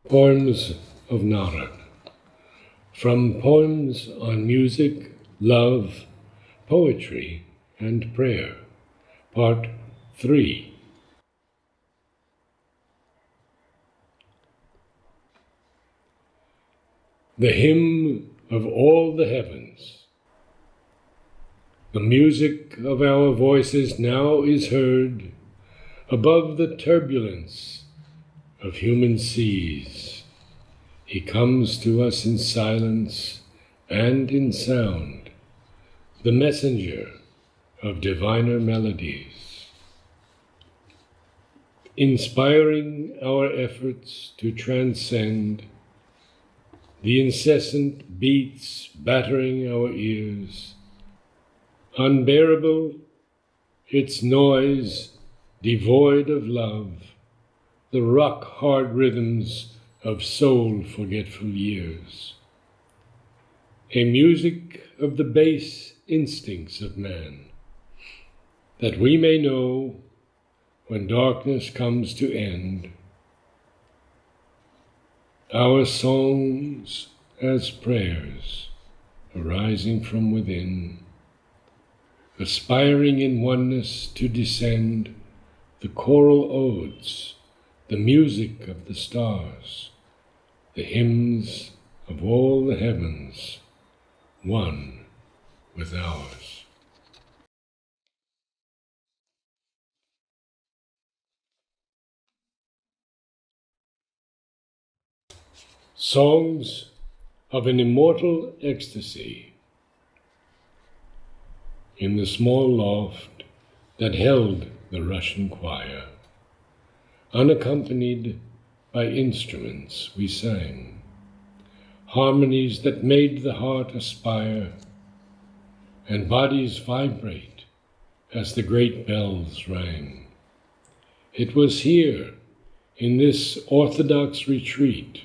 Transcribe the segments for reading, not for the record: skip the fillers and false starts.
Poems of Narad. From Poems on Music, Love, Poetry, and Prayer, Part 3. The Hymn of All the Heavens. The music of our voices now is heard above the turbulence of human seas. He comes to us in silence and in sound, the messenger of diviner melodies, inspiring our efforts to transcend the incessant beats battering our ears, unbearable its noise devoid of love, the rock-hard rhythms of soul-forgetful years. A music of the base instincts of man, that we may know when darkness comes to end, our songs as prayers arising from within, aspiring in oneness to descend the choral odes, the music of the stars, the hymns of all the heavens, one with ours. Songs of an Immortal Ecstasy. In the small loft that held the Russian choir, unaccompanied by instruments, we sang harmonies that made the heart aspire and bodies vibrate as the great bells rang. It was here, in this orthodox retreat,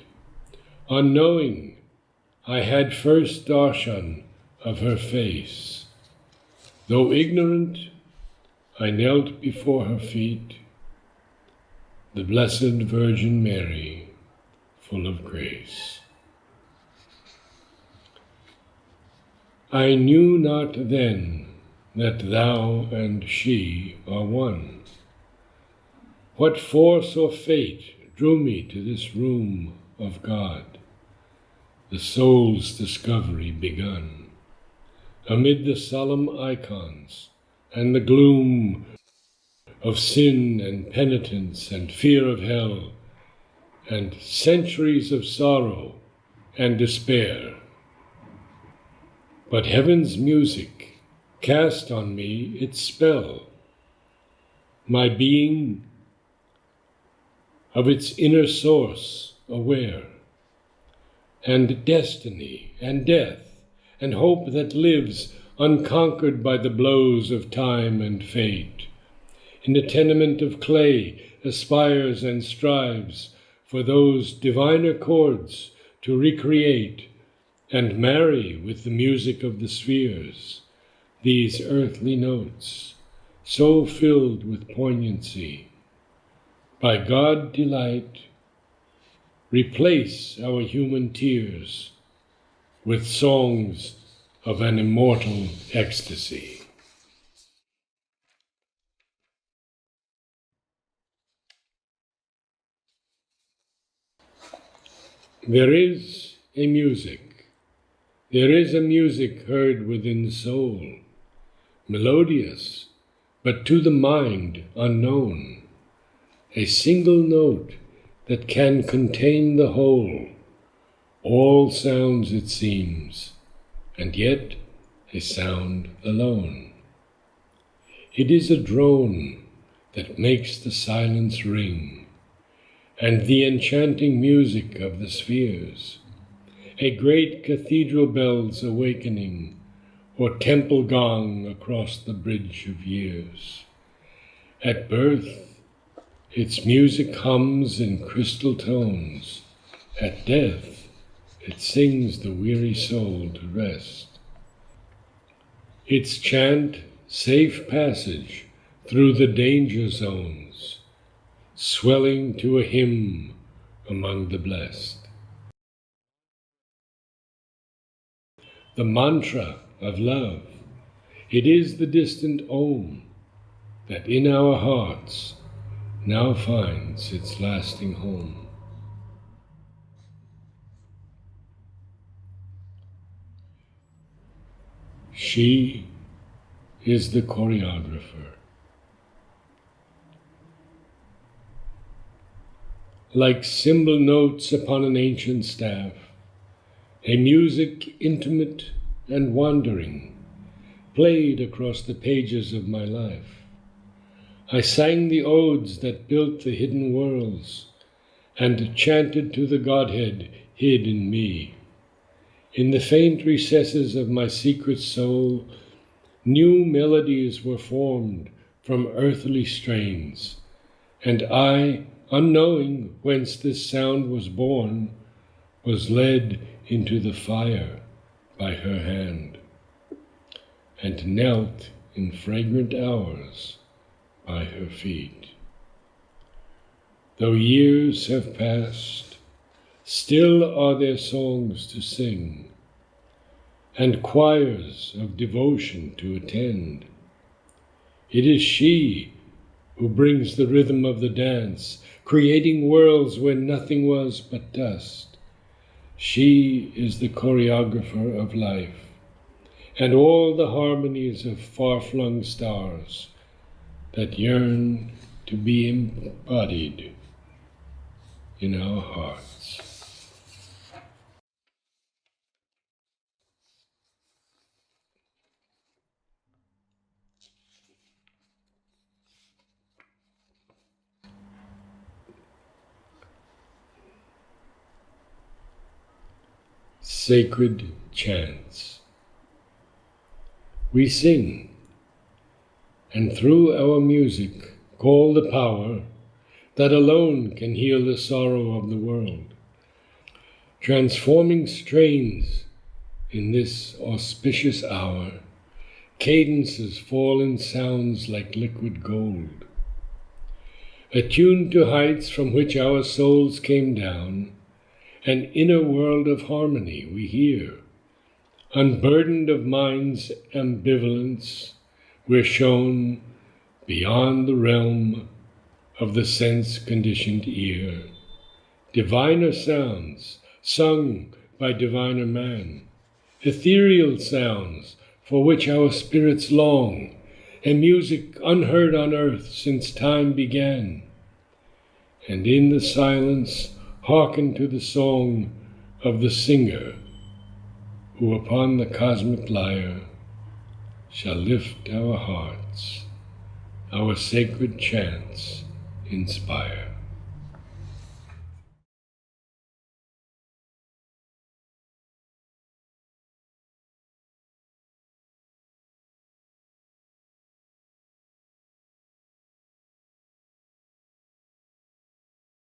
unknowing, I had first darshan of her face. Though ignorant, I knelt before her feet, the Blessed Virgin Mary, full of grace. I knew not then that thou and she are one. What force or fate drew me to this room of God, the soul's discovery begun, amid the solemn icons and the gloom of sin and penitence and fear of hell, and centuries of sorrow and despair. But heaven's music cast on me its spell, my being of its inner source aware, and destiny and death and hope that lives unconquered by the blows of time and fate, in a tenement of clay aspires and strives for those diviner chords to recreate and marry with the music of the spheres, these earthly notes, so filled with poignancy. By God delight, replace our human tears with songs of an immortal ecstasy. There is a music heard within the soul, melodious, but to the mind unknown, a single note that can contain the whole, all sounds it seems, and yet a sound alone. It is a drone that makes the silence ring, and the enchanting music of the spheres, a great cathedral bell's awakening, or temple gong across the bridge of years. At birth, its music hums in crystal tones. At death, it sings the weary soul to rest. Its chant, safe passage through the danger zones, swelling to a hymn among the blessed. The mantra of love, it is the distant Om that in our hearts now finds its lasting home. She is the choreographer. Like cymbal notes upon an ancient staff, a music intimate and wandering, played across the pages of my life. I sang the odes that built the hidden worlds, and chanted to the Godhead hid in me. In the faint recesses of my secret soul, new melodies were formed from earthly strains, and I, unknowing whence this sound was born, was led into the fire by her hand, and knelt in fragrant hours by her feet. Though years have passed, still are there songs to sing, and choirs of devotion to attend. It is she who brings the rhythm of the dance, creating worlds where nothing was but dust. She is the choreographer of life, and all the harmonies of far-flung stars that yearn to be embodied in our hearts. Sacred chants. We sing, and through our music call the power that alone can heal the sorrow of the world. Transforming strains in this auspicious hour, cadences fall in sounds like liquid gold. Attuned to heights from which our souls came down, an inner world of harmony we hear. Unburdened of mind's ambivalence, we're shown beyond the realm of the sense-conditioned ear. Diviner sounds sung by diviner man, ethereal sounds for which our spirits long, a music unheard on earth since time began. And in the silence hearken to the song of the singer, who upon the cosmic lyre shall lift our hearts, our sacred chants inspire.